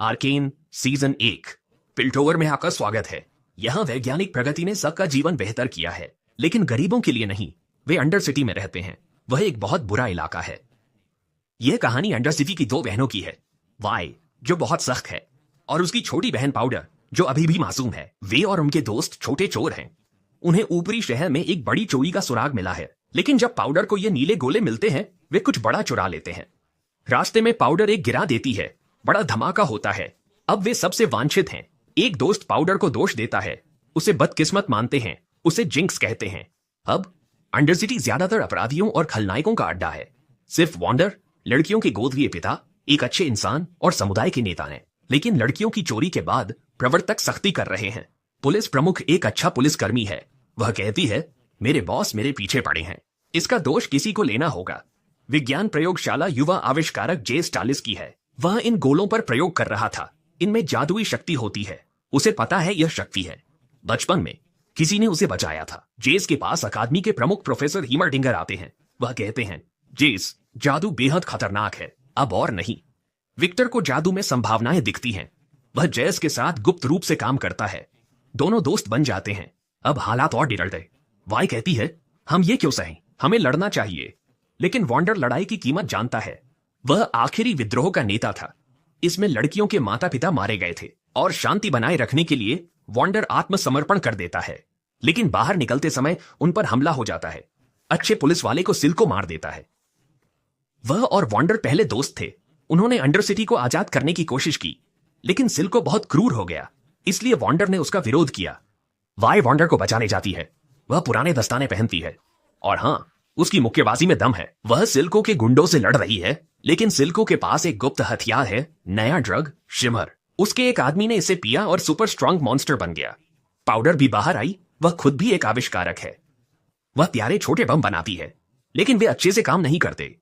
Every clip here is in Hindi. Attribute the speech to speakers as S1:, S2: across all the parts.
S1: आर्केन सीजन 1 पिल्टोवर में आपका स्वागत है। यहाँ वैज्ञानिक प्रगति ने सबका जीवन बेहतर किया है, लेकिन गरीबों के लिए नहीं। वे अंडर सिटी में रहते हैं। वह एक बहुत बुरा इलाका है। यह कहानी अंडर सिटी की दो बहनों की है, वाई जो बहुत सख्त है और उसकी छोटी बहन पाउडर जो अभी भी मासूम है। वे और उनके दोस्त छोटे चोर हैं। उन्हें ऊपरी शहर में एक बड़ी चोरी का सुराग मिला है, लेकिन जब पाउडर को ये नीले गोले मिलते हैं वे कुछ बड़ा चुरा लेते हैं। रास्ते में पाउडर एक गिरा देती है, बड़ा धमाका होता है। अब वे सबसे वांछित हैं। एक दोस्त पाउडर को दोष देता है, उसे बदकिस्मत मानते हैं, उसे जिंक्स कहते हैं। अब अंडर सिटी ज्यादातर अपराधियों और खलनायकों का अड्डा है। सिर्फ वॉन्डर, लड़कियों के गोद लिए पिता, एक अच्छे इंसान और समुदाय के नेता हैं। लेकिन लड़कियों की चोरी के बाद प्रवर्तक सख्ती कर रहे हैं। पुलिस प्रमुख एक अच्छा पुलिसकर्मी है। वह कहती है, मेरे बॉस मेरे पीछे पड़े हैं, इसका दोष किसी को लेना होगा। विज्ञान प्रयोगशाला युवा आविष्कारक जे स्टालिस की है। वह इन गोलों पर प्रयोग कर रहा था। इनमें जादुई शक्ति होती है। उसे पता है यह शक्ति है। बचपन में किसी ने उसे बचाया था। जेस के पास अकादमी के प्रमुख प्रोफेसर हीमरडिंगर आते हैं। वह कहते हैं, जेस, जादू बेहद खतरनाक है, अब और नहीं। विक्टर को जादू में संभावनाएं दिखती हैं। वह जेस के साथ गुप्त रूप से काम करता है। दोनों दोस्त बन जाते हैं। अब हालात और बिगड़ गए। वाई कहती है, हम ये क्यों सहें, हमें लड़ना चाहिए। लेकिन वॉन्डर लड़ाई की कीमत जानता है। वह आखिरी विद्रोह का नेता था। इसमें लड़कियों के माता पिता मारे गए थे और शांति बनाए रखने के लिए वॉन्डर आत्मसमर्पण कर देता है। लेकिन बाहर निकलते समय उन पर हमला हो जाता है। अच्छे पुलिस वाले को सिल को मार देता है। वह और वॉन्डर पहले दोस्त थे। उन्होंने अंडर सिटी को आजाद करने की कोशिश की, लेकिन सिल को बहुत क्रूर हो गया, इसलिए वॉन्डर ने उसका विरोध किया। वाई वॉन्डर को बचाने जाती है। वह पुराने दस्ताने पहनती है और हाँ, उसकी मुक्केबाजी में दम है। वह सिल्को के गुंडों से लड़ रही है, लेकिन सिल्को के पास एक गुप्त हथियार है, नया ड्रग शिमर। उसके एक आदमी ने इसे पिया और सुपर स्ट्रॉन्ग मॉन्स्टर बन गया। पाउडर भी बाहर आई। वह खुद भी एक आविष्कारक है। वह प्यारे छोटे बम बनाती है, लेकिन वे अच्छे से काम नहीं करते।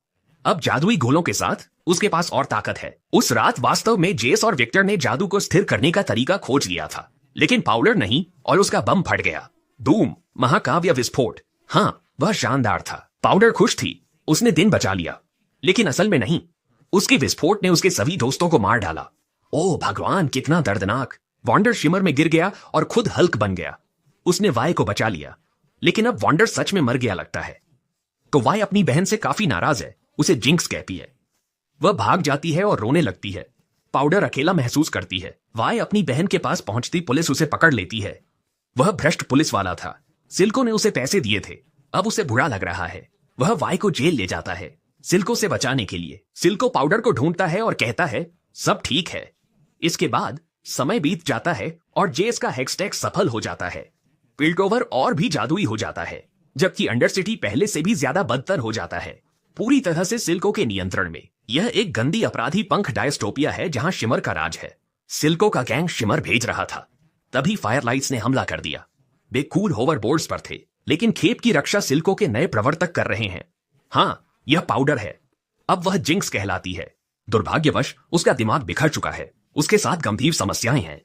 S1: अब जादुई गोलों के साथ उसके पास और ताकत है। उस रात वास्तव में जेस और विक्टर ने जादू को स्थिर करने का तरीका खोज लिया था, लेकिन पाउडर नहीं और उसका बम फट गया। धूम, महाकाव्य विस्फोट। हाँ, वह शानदार था। पाउडर खुश थी, उसने दिन बचा लिया, लेकिन असल में नहीं। उसके विस्फोट ने उसके सभी दोस्तों को मार डाला। ओह भगवान, कितना दर्दनाक। वॉन्डर शिमर में गिर गया और खुद हल्क बन गया। उसने वाई को बचा लिया, लेकिन अब वॉन्डर सच में मर गया लगता है। तो वाई अपनी बहन से काफी नाराज है। उसे जिंक्स कहती है। वह भाग जाती है और रोने लगती है। पाउडर अकेला महसूस करती है। वाई अपनी बहन के पास पहुंचती पुलिस उसे पकड़ लेती है। वह भ्रष्ट पुलिस वाला था। सिल्को ने उसे पैसे दिए थे। अब उसे बुरा लग रहा है। वह वाई को जेल ले जाता है सिल्को से बचाने के लिए। सिल्को पाउडर को ढूंढता है और कहता है, सब ठीक है। इसके बाद समय बीत जाता है और जेस का हेक्सटेक सफल हो जाता है। पिल्टोवर और भी जादुई हो जाता है, जबकि अंडर सिटी पहले से भी ज्यादा बदतर हो जाता है, पूरी तरह से सिल्को के नियंत्रण में। यह एक गंदी अपराधी पंख डायस्टोपिया है जहां शिमर का राज है। सिल्को का गैंग शिमर भेज रहा था, तभी फायरलाइट्स ने हमला कर दिया। वे कूल होवरबोर्ड्स पर थे, लेकिन खेप की रक्षा सिल्को के नए प्रवर्तक कर रहे हैं। हाँ, यह पाउडर है। अब वह जिंक्स कहलाती है। दुर्भाग्यवश उसका दिमाग बिखर चुका है। उसके साथ गंभीर समस्याएं हैं।